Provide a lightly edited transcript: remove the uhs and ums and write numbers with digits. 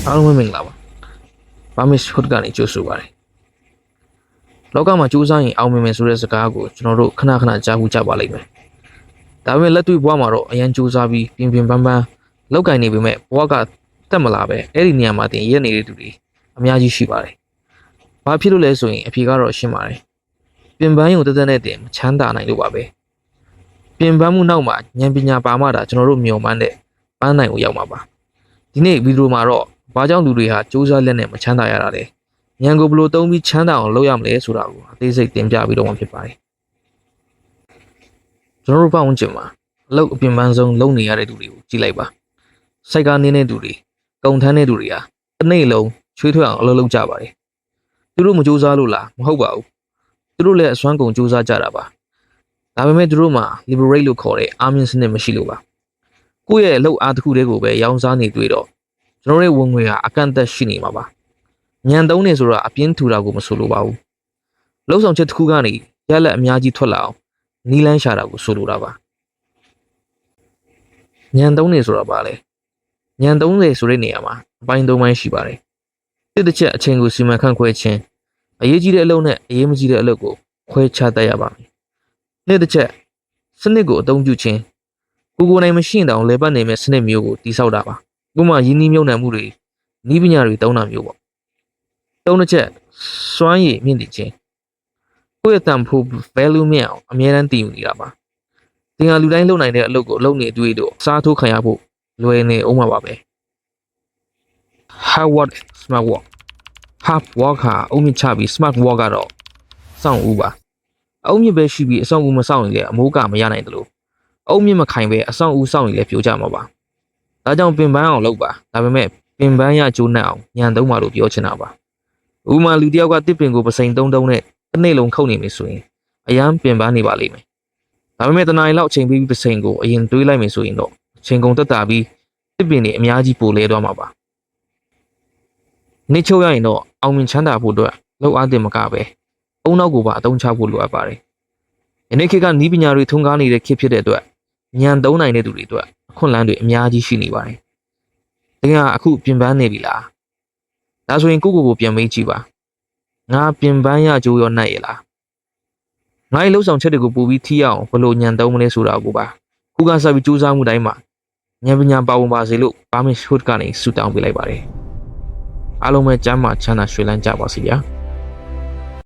အားလုံးပဲမင်္ဂလာပါဘာမစ်ဟုတ်ကနေကြိုဆိုပါတယ်လောကမှာကြိုးစားရင်အောင်မြင်မယ်ဆိုတဲ့စကားကိုကျွန်တော်တို့ခဏခဏကြားဘူးကြပါလိမ့်မယ်ဒါပေမဲ့လက်တွေ့ဘဝမှာတော့အရန်ကြိုးစားပြီးပြင်ပန်းပန်းလောက်ကင်နေပေမဲ့ဘဝကတက်မလာပဲအဲ့ဒီနေရာမှာတင်ရက်နေတဲ့သူတွေအများကြီးရှိပါတယ်ဘာဖြစ်လို့လဲဆိုရင်အဖြေကတော့ရှင်းပါတယ်ပြင်ပန်းရုံတက်တက်နဲ့တင်မချမ်းသာနိုင်လို့ပါပဲပြင်ပန်းမှုနောက်မှာဉာဏ်ပညာပါမှတာကျွန်တော်တို့မျှော်မှန်းတဲ့ပန်းနိုင်ကိုရောက်မှာပါဒီနေ့ဗီဒီယိုမှာတော့ဘာကြောင့်လူတွေဟာစူးစမ်းလက်နဲ့မချမ်းသာရတာလဲဉာဏ်ကိုဘယ်လိုသုံးပြီးချမ်းသာအောင်လုပ်ရမလဲဆိုတာကိုအသေးစိတ်တင်ပြပြီးတော့မှဖြစ်ပါတယ်ကျွန်တော်တို့ပတ်ဝန်းကျင်မှာအလုပ်အပြင်ပန်းဆုံးလုပ်နေရတဲ့သူတွေကိုကြည့်လိုက်ပါစိုက်ကားနေတဲ့သူတွေကုန်ထမ်းတဲ့သူတွေဟာတစ်နေ့လုံးချွေးထွက်အောင်အလုပ်လုပ်ကြပါတယ်သူတို့မစူးစမ်းလို့လားမဟုတ်ပါဘူးသူတို့လည်းအစွမ်းကုန်စူးစမ်းကြတာပါဒါပေမဲ့သူတို့မှာ liberate လို့ခေါ်တဲ့အာမင်းစနစ်မရှိလို့ပါကိုယ့်ရဲ့အလုပ်အားတစ်ခုတည်းကိုပဲရောင်းစားနေတွေ့တော့ကျွန်တော်ရဲ့ဝင်ငွေဟာအကန့်အသတ်ရှိနေမှာပါညံသုံးနေဆိုတာအပြင်းထူတာကိုမဆိုလိုပါဘူးလှုပ်ဆောင်ချက်တစ်ခုကနေရလက်အများကြီးထွက်လာအောင်နီးလန်းရှာတာကိုဆိုလိုတာပါညံသုံးနေဆိုတာပါလေညံသုံးနေဆိုတဲ့နေရာမှာအပိုင်း၃ပိုင်းရှိပါတယ်တစ်ချက်အချိန်ကိုစီမံခန့်ခွဲခြင်းအရေးကြီးတဲ့အလုပ်နဲ့အရေးမကြီးတဲ့အလုပ်ကိုခွဲခြားတတ်ရပါမယ်နှစ်တစ်ချက်စနစ်ကိုအသုံးပြုခြင်းကိုယ်နိုင်မရှိရင်တောင်လဲပတ်နိုင်မဲ့စနစ်မျိုးကိုတည်ဆောက်တာပါဥပမာယင်းနှီးမြုပ်နှံမှုတွေဤပညာတွေတောင်းတာမျိုးပေါ့သုံးတစ်ချက်စွမ်းရည်မြင့်တင်ခြင်းကိုယ့်ရဲ့တန်ဖိုး value မြင့်အောင်အမြဲတမ်းတည်ယူနေတာပါသင်ဟာလူတိုင်းလုပ်နိုင်တဲ့အလုပ်ကိုလုပ်နေတွေ့တော့စားထိုးခံရဖို့လွယ်နေအောင်ပါပဲ hard work smart work hard work ဟာအုံမြင့်ချပြီး smart work ကတော့စောင့်ဦးပါအုံမြင့်ပဲရှိပြီးအဆောင်ဦးမစောင့်ရင်လည်းအမိုးကမရနိုင်တယ်လို့အုံမြင့်မခိုင်ပဲအဆောင်ဦးစောင့်ရင်လည်းပြိုကျမှာပါဒါကြောင့်ပင်ပန်းအောင်လုပ်ပါဒါပေမဲ့ပင်ပန်းရကျိုးနှံ့အောင်ညံသုံးပါလို့ပြောချင်တာပါဥပမာလူတယောက်ကတစ်ပင်ကိုပစိန်တုံးနဲ့တစ်နေ့လုံးခုတ်နေပြီဆိုရင်အရန်ပင်ပန်းနေပါလိမ့်မယ်ဒါပေမဲ့တနားရီလောက်အချိန်ပေးပြီးပစိန်ကိုအရင်တွေးလိုက်မယ်ဆိုရင်တော့အချိန်ကုန်တက်တာပြီးတစ်ပင်တွေအများကြီးပိုလဲသွားမှာပါနေ့ချုပ်ရရင်တော့အောင်မြင်ချမ်းသာဖို့အတွက်လောက်အားတင်မကပဲအုံနောက်ကိုပါအသုံးချဖို့လိုအပ်ပါတယ်ယနေ့ခေတ်ကနီးပညာတွေထွန်းကားနေတဲ့ခေတ်ဖြစ်တဲ့အတွက်ညံသုံးနိုင်တဲ့သူတွေအတွက်အခွင့်အလမ်းတွေအများကြီးရှိနေပါတယ်။သင်ကအခုပြင်ပန်းနေပြီလား။ဒါဆိုရင်ကိုကိုပြန်မေးကြည့်ပါ။ငါပြင်ပန်းရကြိုးရောနိုင်ရလား။ငါရဲ့လှုပ်ဆောင်ချက်တွေကိုပို့ပြီးထိရအောင်ဘလို့ညံသုံးမလဲဆိုတာကိုပါခုကစပြီးစူးစမ်းမှုတိုင်းမှာဉာဏ်ပညာပါဝင်ပါစေလို့ဘာမစ်ရှုတ်ကနေဆုတောင်းပေးလိုက်ပါတယ်။အားလုံးပဲကျမ်းမာချမ်းသာရွှေလန်းကြပါစေဗျာ။